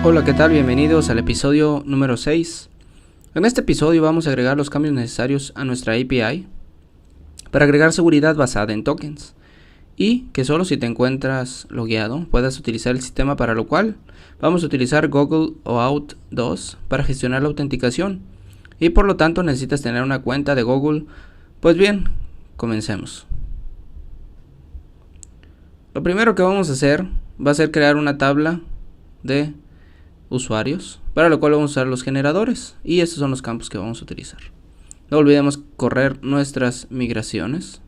Hola, ¿qué tal? Bienvenidos al episodio número 6. En este episodio vamos a agregar los cambios necesarios a nuestra API para agregar seguridad basada en tokens y que solo si te encuentras logueado puedas utilizar el sistema, para lo cual vamos a utilizar Google OAuth 2 para gestionar la autenticación y por lo tanto necesitas tener una cuenta de Google. Pues bien, comencemos. Lo primero que vamos a hacer va a ser crear una tabla de usuarios, para lo cual vamos a usar los generadores y estos son los campos que vamos a utilizar. No olvidemos correr nuestras migraciones.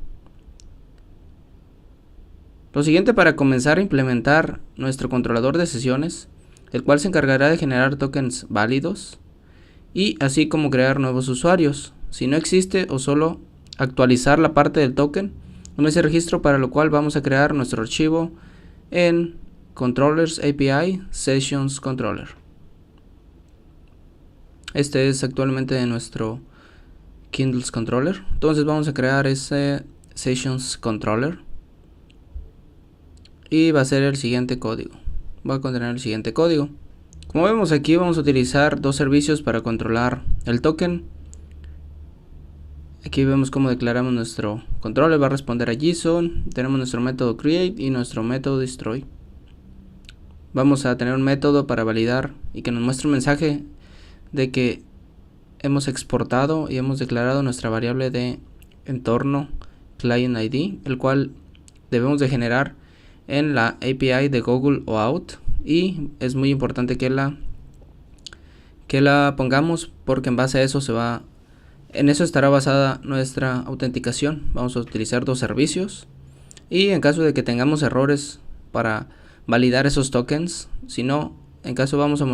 Lo siguiente, para comenzar a implementar nuestro controlador de sesiones, el cual se encargará de generar tokens válidos y así como crear nuevos usuarios si no existe, o solo actualizar la parte del token en ese registro, para lo cual vamos a crear nuestro archivo en Controllers API Sessions Controller. Este es actualmente de nuestro Kindles Controller. Entonces vamos a crear ese Sessions Controller y va a ser el siguiente código. Va a contener el siguiente código. Como vemos aquí, vamos a utilizar dos servicios para controlar el token. Aquí vemos cómo declaramos nuestro controller. Va a responder a JSON. Tenemos nuestro método create y nuestro método destroy. Vamos a tener un método para validar y que nos muestre un mensaje de que hemos exportado y hemos declarado nuestra variable de entorno client ID, el cual debemos de generar en la API de Google OAuth, y es muy importante que la pongamos porque en base a eso en eso estará basada nuestra autenticación. Vamos a utilizar dos servicios y en caso de que tengamos errores para validar esos tokens, si no, en caso vamos a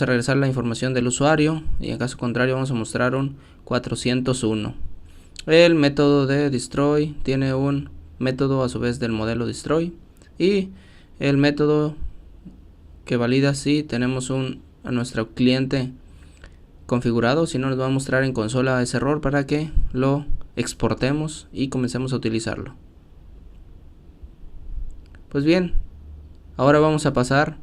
regresar la información del usuario y en caso contrario vamos a mostrar un 401. El método de destroy tiene un método a su vez del modelo destroy y el método que valida si tenemos a nuestro cliente configurado. Si no, nos va a mostrar en consola ese error para que lo exportemos y comencemos a utilizarlo. Pues bien, ahora vamos a pasar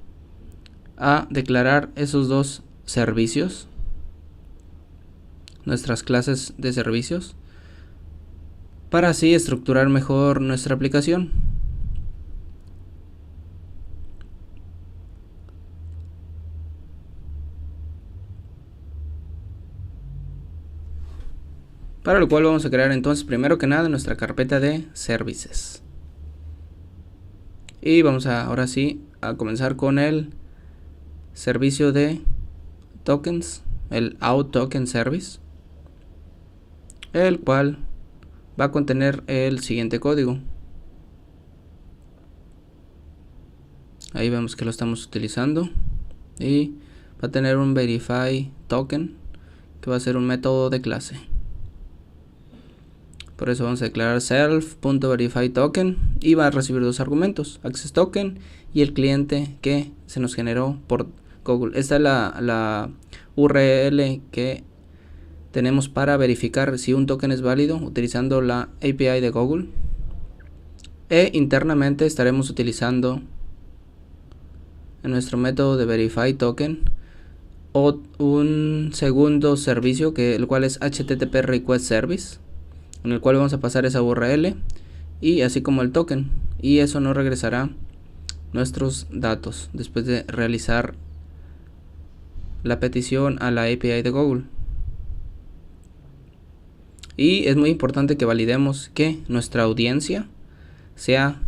a declarar esos dos servicios, nuestras clases de servicios, para así estructurar mejor nuestra aplicación. Para lo cual vamos a crear entonces primero que nada nuestra carpeta de services. Y vamos ahora sí a comenzar con el servicio de tokens, el auth token service, el cual va a contener el siguiente código. Ahí vemos que lo estamos utilizando y va a tener un verify token que va a ser un método de clase. Por eso vamos a declarar self.verifyToken y va a recibir dos argumentos, access token y el cliente que se nos generó por Google. Esta es la URL que tenemos para verificar si un token es válido utilizando la API de Google. E internamente estaremos utilizando en nuestro método de verify token un segundo servicio, el cual es HTTP request service, en el cual vamos a pasar esa URL y así como el token, y eso nos regresará nuestros datos después de realizar la petición a la API de Google. Y es muy importante que validemos que nuestra audiencia sea,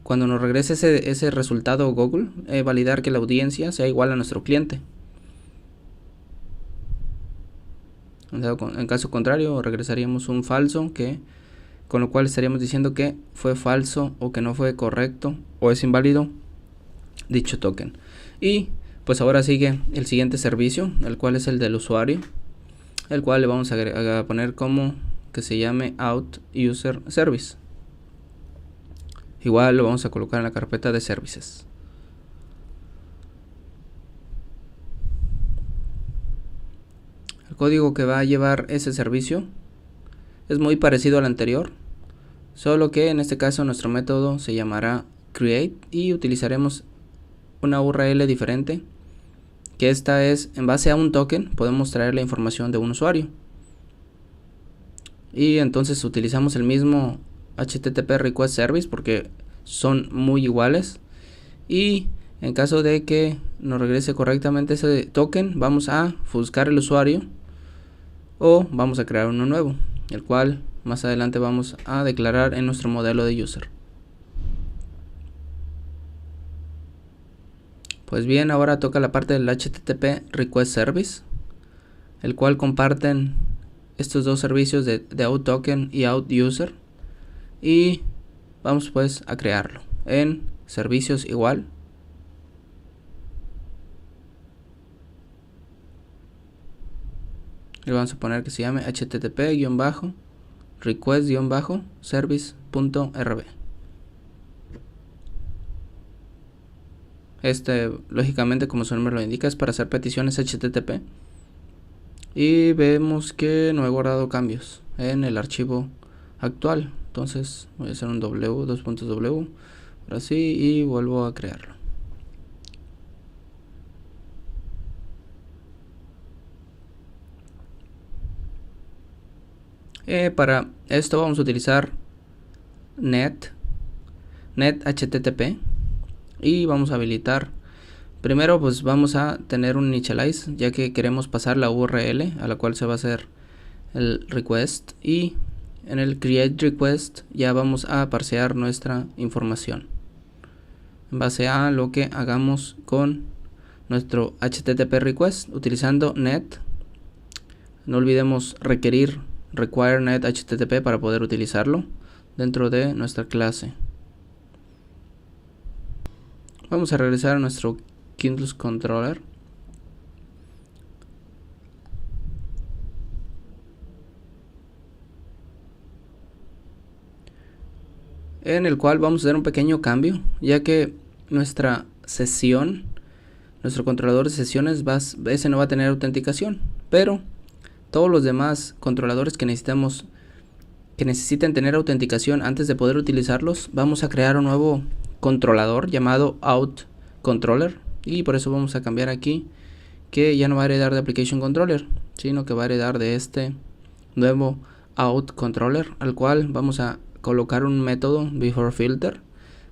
cuando nos regrese ese resultado Google, validar que la audiencia sea igual a nuestro cliente. En caso contrario regresaríamos un falso, con lo cual estaríamos diciendo que fue falso o que no fue correcto o es inválido dicho token. Y pues ahora sigue el siguiente servicio, el cual es el del usuario, el cual le vamos a poner como que se llame auth user service. Igual lo vamos a colocar en la carpeta de services. El código que va a llevar ese servicio es muy parecido al anterior, solo que en este caso nuestro método se llamará create y utilizaremos una URL diferente, que esta es en base a un token podemos traer la información de un usuario, y entonces utilizamos el mismo HTTP request service porque son muy iguales, y en caso de que nos regrese correctamente ese token, vamos a buscar el usuario o vamos a crear uno nuevo, el cual más adelante vamos a declarar en nuestro modelo de user. Pues bien, ahora toca la parte del HTTP request service, el cual comparten estos dos servicios de outToken y outUser, y vamos pues a crearlo en servicios igual. Le vamos a poner que se llame http-request-service.rb. Lógicamente, como su nombre lo indica, es para hacer peticiones HTTP. Y vemos que no he guardado cambios en el archivo actual. Entonces voy a hacer un w, ahora sí, y vuelvo a crearlo. Para esto vamos a utilizar net HTTP, y vamos a habilitar. Primero pues vamos a tener un initialize, ya que queremos pasar la URL a la cual se va a hacer el request, y en el create request ya vamos a parsear nuestra información en base a lo que hagamos con nuestro HTTP request utilizando net. No olvidemos requerir require net HTTP para poder utilizarlo dentro de nuestra clase. Vamos a regresar a nuestro Kindles controller, en el cual vamos a hacer un pequeño cambio, ya que nuestra sesión, nuestro controlador de sesiones, ese no va a tener autenticación, pero todos los demás controladores que necesiten tener autenticación antes de poder utilizarlos, vamos a crear un nuevo controlador llamado outController, y por eso vamos a cambiar aquí que ya no va a heredar de application controller, sino que va a heredar de este nuevo outController, al cual vamos a colocar un método beforeFilter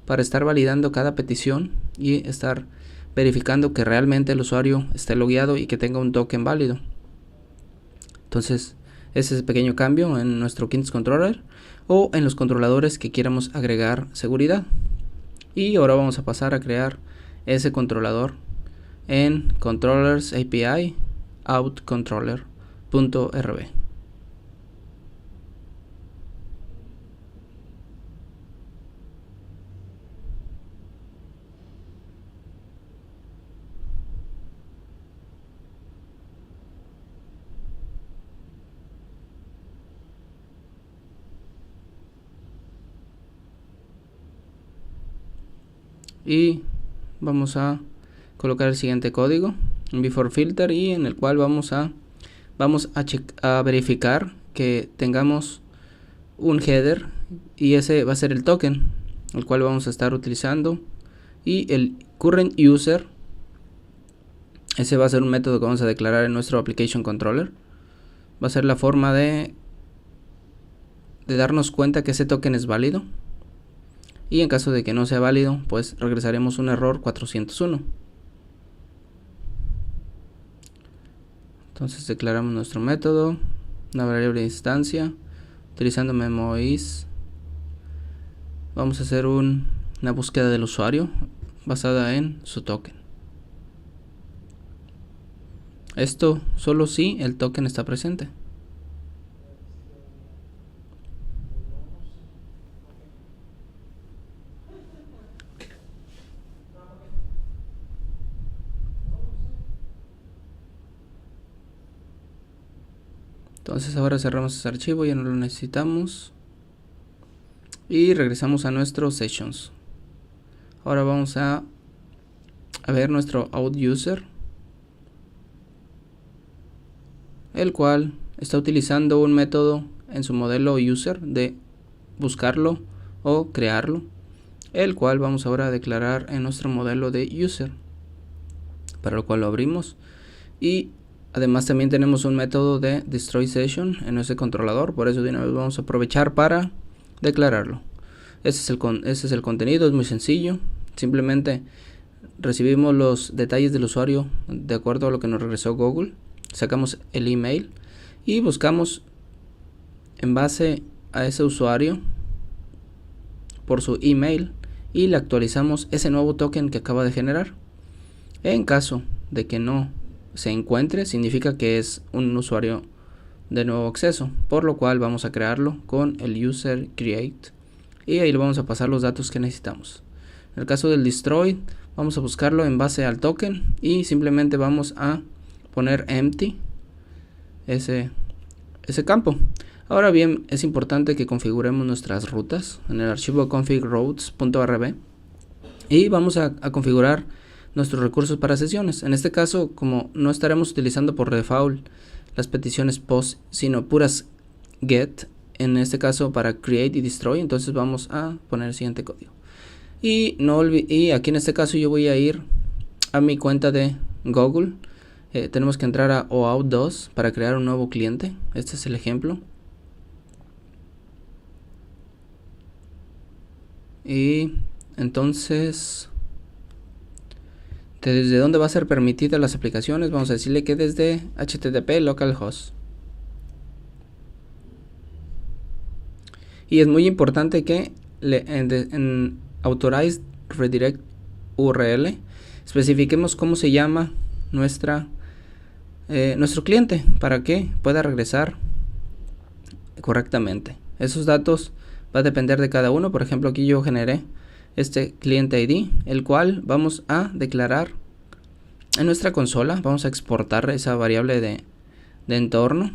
para estar validando cada petición y estar verificando que realmente el usuario esté logueado y que tenga un token válido. Entonces ese es el pequeño cambio en nuestro Kindles controller o en los controladores que quieramos agregar seguridad. Y ahora vamos a pasar a crear ese controlador en controllers API outController.rb. Y vamos a colocar el siguiente código en beforeFilter, y en el cual vamos a verificar que tengamos un header, y ese va a ser el token el cual vamos a estar utilizando, y el current user, ese va a ser un método que vamos a declarar en nuestro application controller. Va a ser la forma de darnos cuenta que ese token es válido, y en caso de que no sea válido, pues regresaremos un error 401. Entonces declaramos nuestro método, una variable de instancia, utilizando memois. Vamos a hacer una búsqueda del usuario basada en su token. Esto solo si el token está presente. Entonces ahora cerramos este archivo, ya no lo necesitamos, y regresamos a nuestro sessions. Ahora vamos a ver nuestro outUser, el cual está utilizando un método en su modelo user de buscarlo o crearlo, el cual vamos ahora a declarar en nuestro modelo de user. para lo cual lo abrimos. Y además también tenemos un método de destroy session en ese controlador, por eso de una vez vamos a aprovechar para declararlo. Ese es el contenido, es muy sencillo. Simplemente recibimos los detalles del usuario de acuerdo a lo que nos regresó Google, sacamos el email y buscamos en base a ese usuario por su email y le actualizamos ese nuevo token que acaba de generar. En caso de que no se encuentre, significa que es un usuario de nuevo acceso, por lo cual vamos a crearlo con el user create y ahí le vamos a pasar los datos que necesitamos. En el caso del destroy, vamos a buscarlo en base al token y simplemente vamos a poner empty ese campo. Ahora bien, es importante que configuremos nuestras rutas en el archivo config_routes.rb y vamos a configurar nuestros recursos para sesiones. En este caso, como no estaremos utilizando por default las peticiones post, sino puras get, en este caso para create y destroy, entonces vamos a poner el siguiente código. Y aquí en este caso yo voy a ir a mi cuenta de Google. Tenemos que entrar a OAuth 2 para crear un nuevo cliente. Este es el ejemplo. Y entonces, ¿desde dónde va a ser permitida las aplicaciones? Vamos a decirle que desde HTTP localhost. Y es muy importante que en Authorized Redirect URL especifiquemos cómo se llama nuestro cliente para que pueda regresar correctamente. Esos datos va a depender de cada uno. Por ejemplo, aquí yo generé este cliente ID, el cual vamos a declarar en nuestra consola. Vamos a exportar esa variable de entorno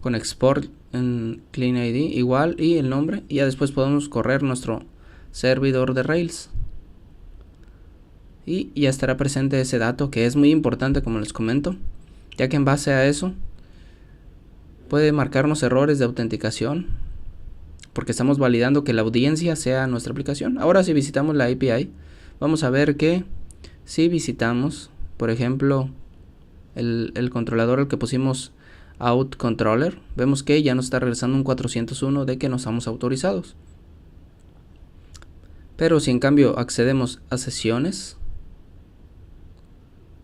con export en clean ID igual y el nombre, y ya después podemos correr nuestro servidor de Rails y ya estará presente ese dato, que es muy importante, como les comento, ya que en base a eso puede marcarnos errores de autenticación porque estamos validando que la audiencia sea nuestra aplicación. Ahora, si visitamos la API, vamos a ver que si visitamos, por ejemplo, el controlador al que pusimos out controller, vemos que ya nos está regresando un 401 de que no estamos autorizados. Pero si en cambio accedemos a sesiones,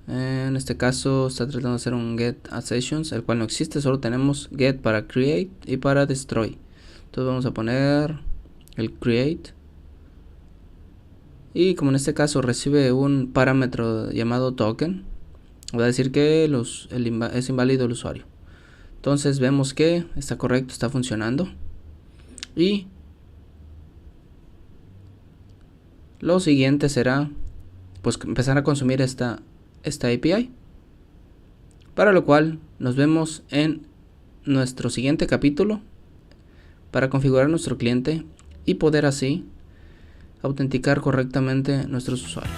en este caso está tratando de hacer un get a sessions, el cual no existe, solo tenemos get para create y para destroy. Entonces vamos a poner el create, y como en este caso recibe un parámetro llamado token, va a decir que es inválido el usuario. Entonces vemos que está correcto, está funcionando, y lo siguiente será pues empezar a consumir esta API, para lo cual nos vemos en nuestro siguiente capítulo para configurar nuestro cliente y poder así autenticar correctamente nuestros usuarios.